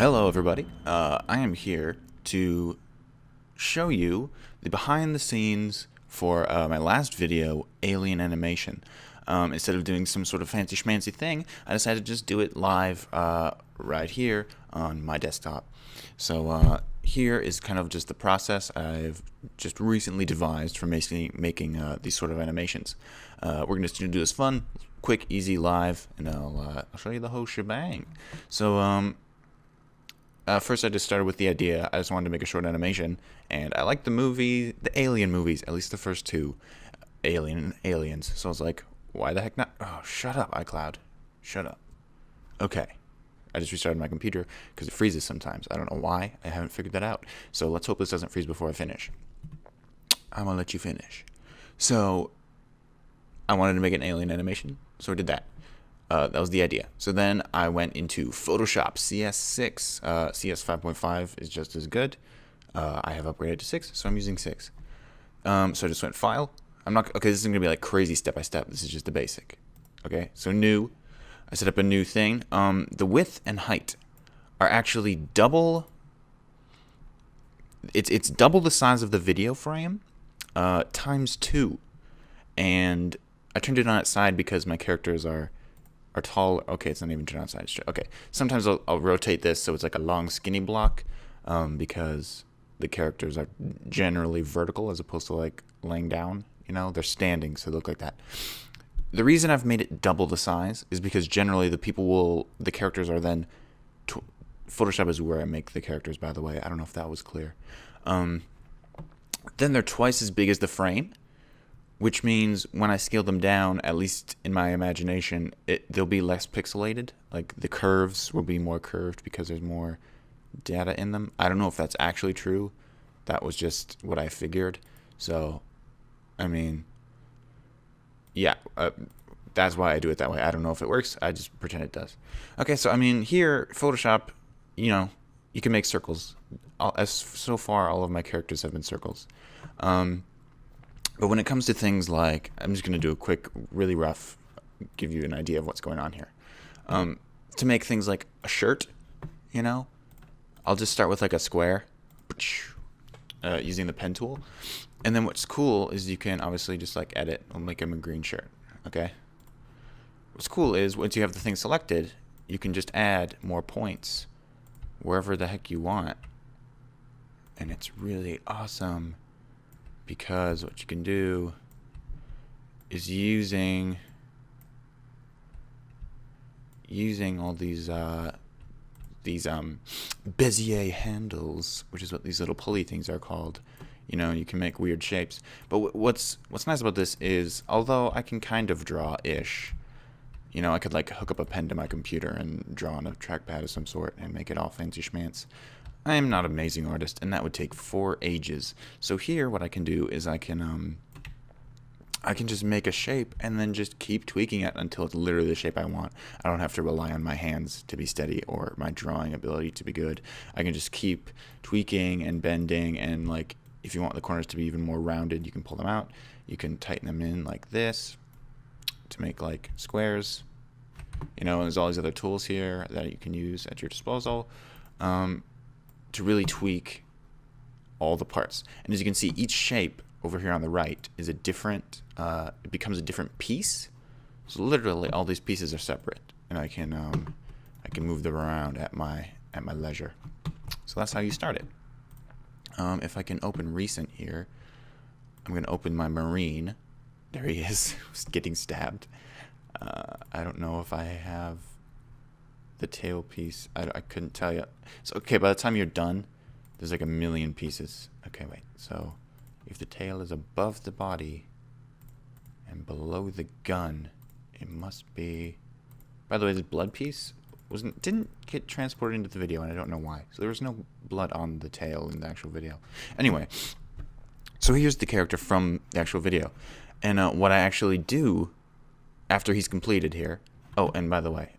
Hello everybody, I am here to show you the behind the scenes for my last video, Alien Animation. Instead of doing some sort of fancy schmancy thing, I decided to just do it live right here on my desktop. So here is kind of just the process I've just recently devised for making these sort of animations. We're going to do this fun, quick, easy, live, and I'll show you the whole shebang. So first I just started with the idea. I just wanted to make a short animation, and I liked the Alien movies, at least the first two, Alien and Aliens. So I was like, why the heck not? Oh, shut up, iCloud. Shut up. Okay. I just restarted my computer because it freezes sometimes. I don't know why. I haven't figured that out. So let's hope this doesn't freeze before I finish. I'm going to let you finish. So I wanted to make an alien animation, so I did that. That was the idea. So then I went into Photoshop CS6. CS 5.5 is just as good. I have upgraded to 6, so I'm using 6. So I just went File. Okay, this is going to be like crazy step by step. This is just the basic. Okay, so new. I set up a new thing. The width and height are actually double. It's double the size of the video frame times 2. And I turned it on its side because my characters are tall. Okay, it's not even turned on its side. Okay, sometimes I'll rotate this so it's like a long skinny block because the characters are generally vertical as opposed to like laying down. You know, they're standing, so they look like that. The reason I've made it double the size is because generally the characters are then, Photoshop is where I make the characters, by the way. I don't know if that was clear. Then they're twice as big as the frame, which means when I scale them down, at least in my imagination, they'll be less pixelated. Like the curves will be more curved because there's more data in them. I don't know if that's actually true. That was just what I figured. So, I mean, yeah, that's why I do it that way. I don't know if it works. I just pretend it does. Okay, so I mean, here, Photoshop, you know, you can make circles. So far, all of my characters have been circles. But when it comes to things like, I'm just going to do a quick, really rough, give you an idea of what's going on here. To make things like a shirt, you know, I'll just start with like a square using the pen tool. And then what's cool is you can obviously just like edit. I'll make him a green shirt, okay? What's cool is once you have the thing selected, you can just add more points wherever the heck you want. And it's really awesome because what you can do is using all these Bezier handles, which is what these little pulley things are called. You know, you can make weird shapes. But what's nice about this is, although I can kind of draw-ish, you know, I could like hook up a pen to my computer and draw on a trackpad of some sort and make it all fancy schmancy. I am not an amazing artist, and that would take 4 ages. So here, what I can do is I can just make a shape and then just keep tweaking it until it's literally the shape I want. I don't have to rely on my hands to be steady or my drawing ability to be good. I can just keep tweaking and bending, and like if you want the corners to be even more rounded, you can pull them out. You can tighten them in like this to make like squares. You know, there's all these other tools here that you can use at your disposal to really tweak all the parts. And as you can see, each shape over here on the right is a different, it becomes a different piece. So literally all these pieces are separate, and I can move them around at my leisure. So that's how you start it. If I can open recent here, I'm going to open my marine. There he is, getting stabbed. I don't know if I have the tail piece. I couldn't tell you. So okay, by the time you're done, there's like a million pieces. Okay, wait. So if the tail is above the body and below the gun, it must be. By the way, this blood piece didn't get transported into the video, and I don't know why. So there was no blood on the tail in the actual video. Anyway, so here's the character from the actual video, and what I actually do after he's completed here. Oh, and by the way,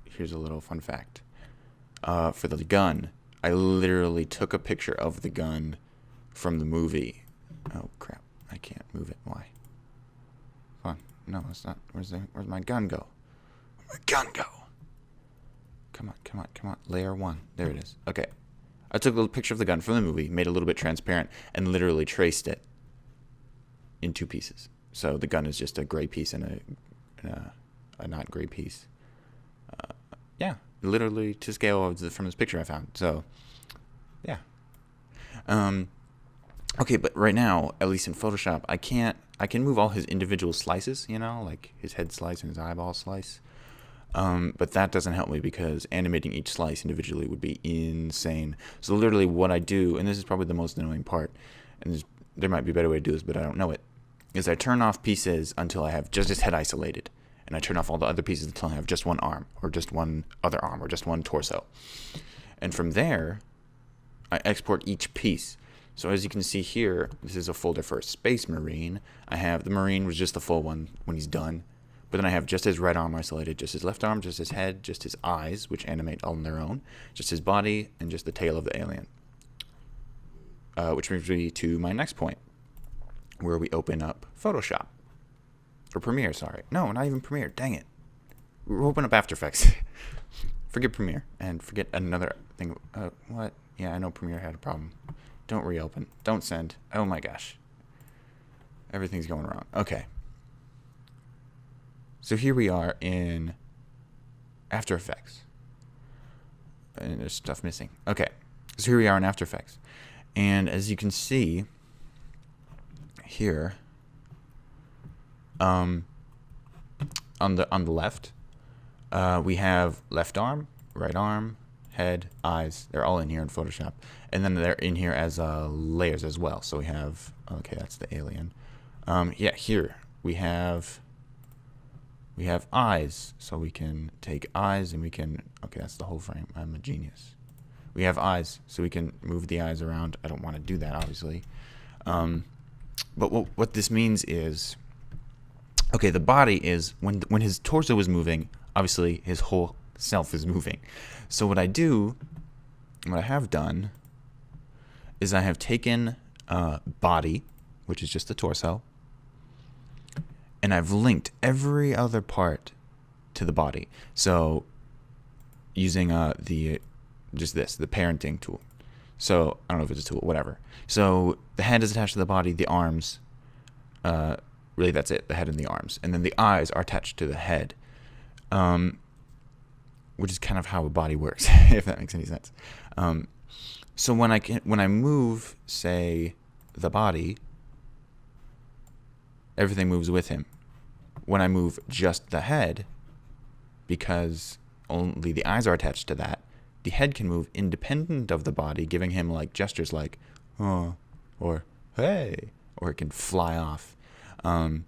here's a little fun fact. For the gun, I literally took a picture of the gun from the movie. Oh crap! I can't move it. Why? Come on. No, it's not. Where's my gun go? Where'd my gun go? come on, come on, come on. Layer 1. There it is. Okay. I took a little picture of the gun from the movie, made it a little bit transparent, and literally traced it in 2 pieces. So the gun is just a gray piece and a not gray piece. Yeah, literally to scale from this picture I found. So, yeah. Okay, but right now, at least in Photoshop, I can move all his individual slices, you know, like his head slice and his eyeball slice. But that doesn't help me because animating each slice individually would be insane. So literally what I do, and this is probably the most annoying part, and there might be a better way to do this, but I don't know it, is I turn off pieces until I have just his head isolated. And I turn off all the other pieces until I have just one arm, or just one other arm, or just one torso. And from there, I export each piece. So as you can see here, this is a folder for Space Marine. I have the Marine was just the full one when he's done. But then I have just his right arm isolated, just his left arm, just his head, just his eyes, which animate all on their own, just his body, and just the tail of the alien. Which brings me to my next point, where we open up Photoshop. Or Premiere, sorry. No, not even Premiere. Dang it. We'll open up After Effects. Forget Premiere. And forget another thing. What? Yeah, I know Premiere had a problem. Don't reopen. Don't send. Oh my gosh. Everything's going wrong. Okay. So here we are in After Effects. And there's stuff missing. Okay. So here we are in After Effects. And as you can see here, on the left, we have left arm, right arm, head, eyes. They're all in here in Photoshop, and then they're in here as layers as well. So we have, okay, that's the alien. Yeah, here we have eyes. So we can take eyes and we can, okay, that's the whole frame. I'm a genius. We have eyes, so we can move the eyes around. I don't want to do that, obviously. But what this means is, okay, the body is, when his torso is moving, obviously his whole self is moving. So what I have done, is I have taken body, which is just the torso, and I've linked every other part to the body. So using the parenting tool. So I don't know if it's a tool, whatever. So the head is attached to the body, the arms, really that's it, the head and the arms. And then the eyes are attached to the head, which is kind of how a body works, if that makes any sense. So when I move, say, the body, everything moves with him. When I move just the head, because only the eyes are attached to that, the head can move independent of the body, giving him like gestures like, oh, or hey, or it can fly off. And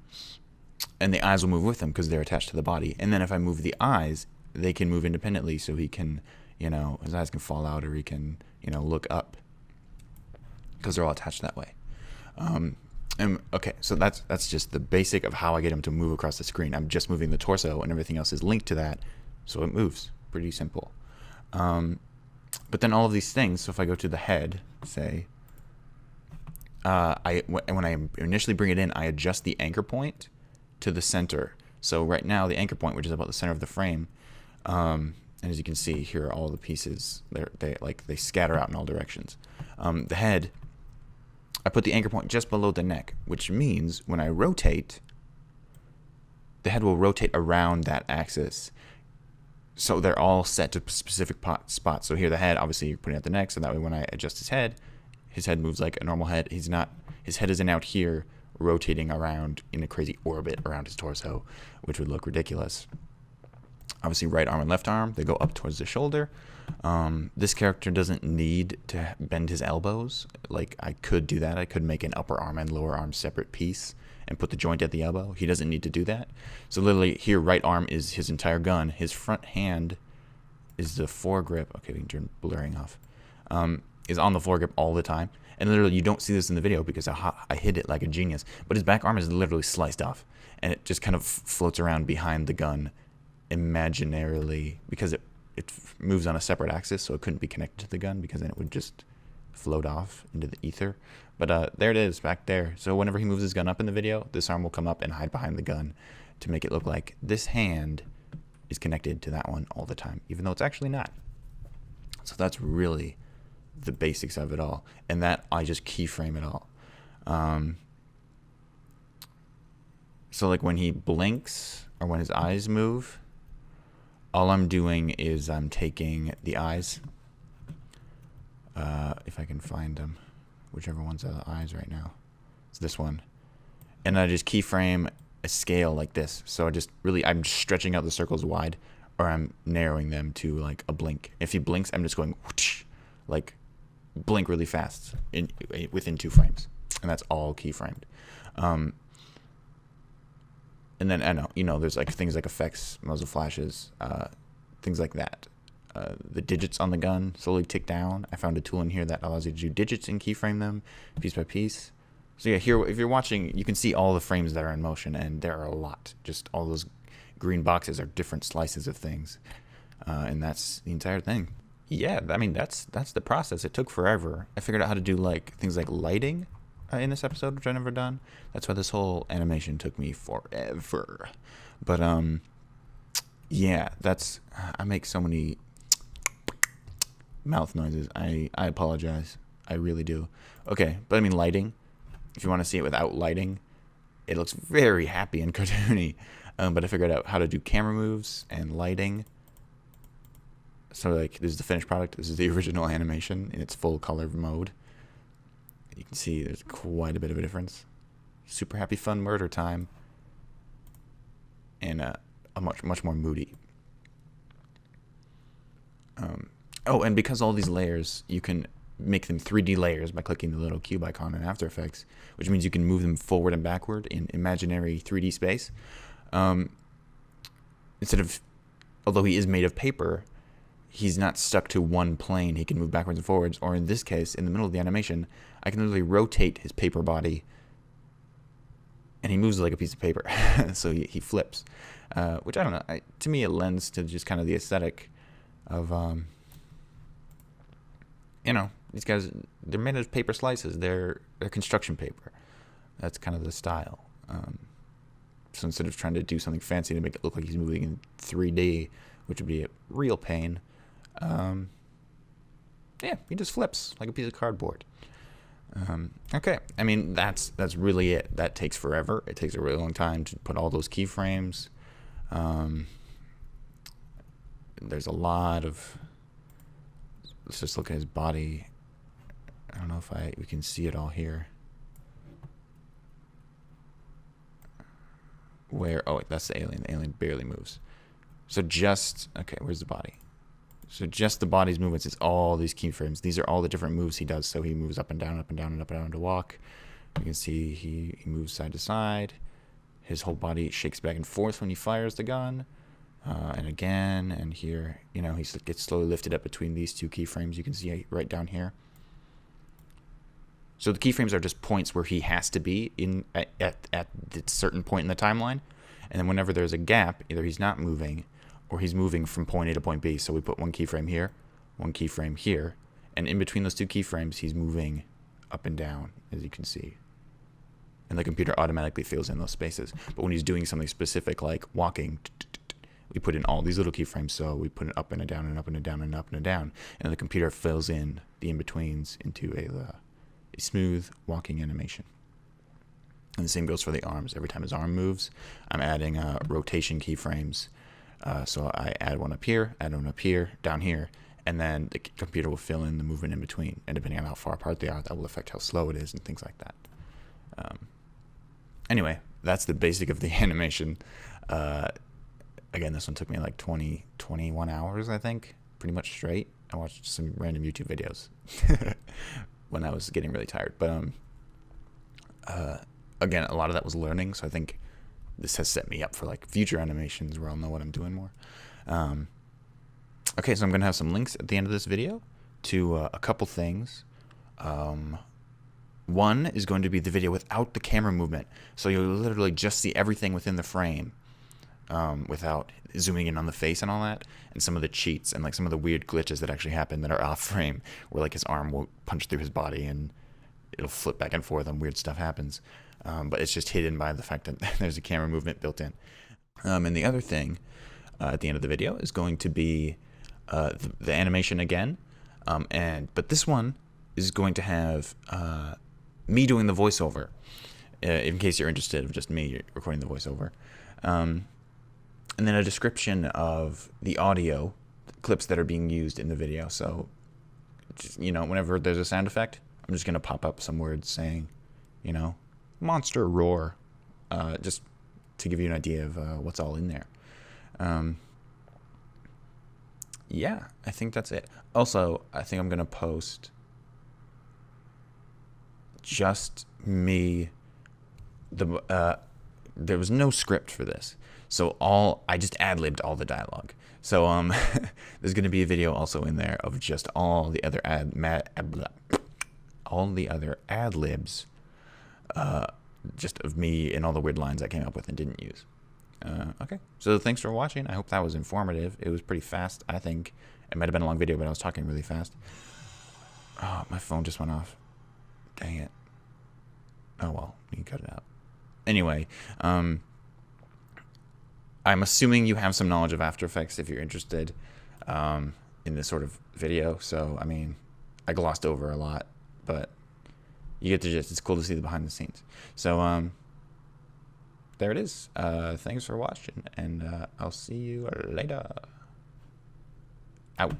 the eyes will move with him because they're attached to the body. And then if I move the eyes, they can move independently, so he can, his eyes can fall out, or he can, look up, because they're all attached that way. And okay, so that's just the basic of how I get him to move across the screen. I'm just moving the torso, and everything else is linked to that, so it moves. Pretty simple. But then all of these things, so if I go to the head, say, when I initially bring it in, I adjust the anchor point to the center. So right now, the anchor point, which is about the center of the frame, and as you can see here, all the pieces, they scatter out in all directions. The head, I put the anchor point just below the neck, which means when I rotate, the head will rotate around that axis. So they're all set to specific spots. So here the head, obviously you're putting at the neck, so that way when I adjust his head moves like a normal head. His head isn't out here rotating around in a crazy orbit around his torso, which would look ridiculous. Obviously right arm and left arm, they go up towards the shoulder. This character doesn't need to bend his elbows. Like, I could do that. I could make an upper arm and lower arm separate piece and put the joint at the elbow. He doesn't need to do that. So literally here, right arm is his entire gun. His front hand is the foregrip. Okay, we can turn blurring off. Is on the foregrip all the time. And literally, you don't see this in the video because I hid it like a genius. But his back arm is literally sliced off. And it just kind of floats around behind the gun imaginarily, because it moves on a separate axis, so it couldn't be connected to the gun, because then it would just float off into the ether. But there it is, back there. So whenever he moves his gun up in the video, this arm will come up and hide behind the gun to make it look like this hand is connected to that one all the time, even though it's actually not. So that's really the basics of it all, and that I just keyframe it all. So like when he blinks or when his eyes move, all I'm doing is I'm taking the eyes, if I can find them, whichever one's the eyes right now. It's this one. And I just keyframe a scale like this. So I'm stretching out the circles wide, or I'm narrowing them to like a blink. If he blinks, I'm just going whoosh, like blink really fast within 2 frames. And that's all keyframed. And then I know, there's like things like effects, muzzle flashes, things like that. The digits on the gun slowly tick down. I found a tool in here that allows you to do digits and keyframe them piece by piece. So yeah, here, if you're watching, you can see all the frames that are in motion, and there are a lot. Just all those green boxes are different slices of things, and that's the entire thing. Yeah, I mean, that's the process. It took forever. I figured out how to do like things like lighting in this episode, which I've never done. That's why this whole animation took me forever. But yeah, I make so many mouth noises. I apologize. I really do. Okay, but I mean, lighting. If you want to see it without lighting, it looks very happy and cartoony. But I figured out how to do camera moves and lighting. So like, this is the finished product. This is the original animation in its full color mode. You can see there's quite a bit of a difference. Super happy, fun murder time. And a much more moody. And because all these layers, you can make them 3D layers by clicking the little cube icon in After Effects, which means you can move them forward and backward in imaginary 3D space. Although he is made of paper, he's not stuck to one plane. He can move backwards and forwards, or in this case, in the middle of the animation, I can literally rotate his paper body, and he moves like a piece of paper. So he flips, which I don't know. To me, it lends to just kind of the aesthetic of, these guys, they're made of paper slices. They're construction paper. That's kind of the style. So instead of trying to do something fancy to make it look like he's moving in 3D, which would be a real pain, he just flips like a piece of cardboard. Okay, I mean, that's really it. That takes forever. It takes a really long time to put all those keyframes. There's a lot of... Let's just look at his body. I don't know if we can see it all here. That's the alien. The alien barely moves. So where's the body? So just the body's movements is all these keyframes. These are all the different moves he does. So he moves up and down, up and down, and up and down to walk. You can see he moves side to side. His whole body shakes back and forth when he fires the gun. And again, and here, he gets slowly lifted up between these 2 keyframes. You can see right down here. So the keyframes are just points where he has to be at a certain point in the timeline. And then whenever there's a gap, either he's not moving or he's moving from point A to point B. So we put one keyframe here, one keyframe here, and in between those 2 keyframes, he's moving up and down, as you can see. And the computer automatically fills in those spaces. But when he's doing something specific like walking, we put in all these little keyframes. So we put an up and a down and up and a down and up and a down, and the computer fills in the in-betweens into a smooth walking animation. And the same goes for the arms. Every time his arm moves, I'm adding rotation keyframes. So I add one up here, down here, and then the computer will fill in the movement in between. And depending on how far apart they are, that will affect how slow it is and things like that. Anyway, that's the basic of the animation. Again, this one took me like 21 hours, I think, pretty much straight. I watched some random YouTube videos when I was getting really tired. But again, a lot of that was learning, so I think this has set me up for like future animations where I'll know what I'm doing more. Okay, so I'm going to have some links at the end of this video to a couple things. One is going to be the video without the camera movement, so you'll literally just see everything within the frame without zooming in on the face and all that, and some of the cheats and like some of the weird glitches that actually happen that are off frame, where like his arm will punch through his body and it'll flip back and forth and weird stuff happens. But it's just hidden by the fact that there's a camera movement built in. And the other thing at the end of the video is going to be the animation again, but this one is going to have me doing the voiceover, in case you're interested of just me recording the voiceover, and then a description of the audio clips that are being used in the video. So, just, whenever there's a sound effect, I'm just going to pop up some words saying, monster roar, just to give you an idea of what's all in there. Yeah, I think that's it. Also, I think I'm going to post just me. There was no script for this, so I just ad-libbed all the dialogue. So there's going to be a video also in there of just all the other ad-libs, just of me and all the weird lines I came up with and didn't use. Okay, so thanks for watching. I hope that was informative. It was pretty fast, I think. It might have been a long video, but I was talking really fast. Oh, my phone just went off. Dang it. Oh, well, you can cut it out. Anyway, I'm assuming you have some knowledge of After Effects if you're interested in this sort of video. So, I mean, I glossed over a lot, but you get the gist. It's cool to see the behind the scenes. So, there it is. Thanks for watching, and I'll see you later. Out.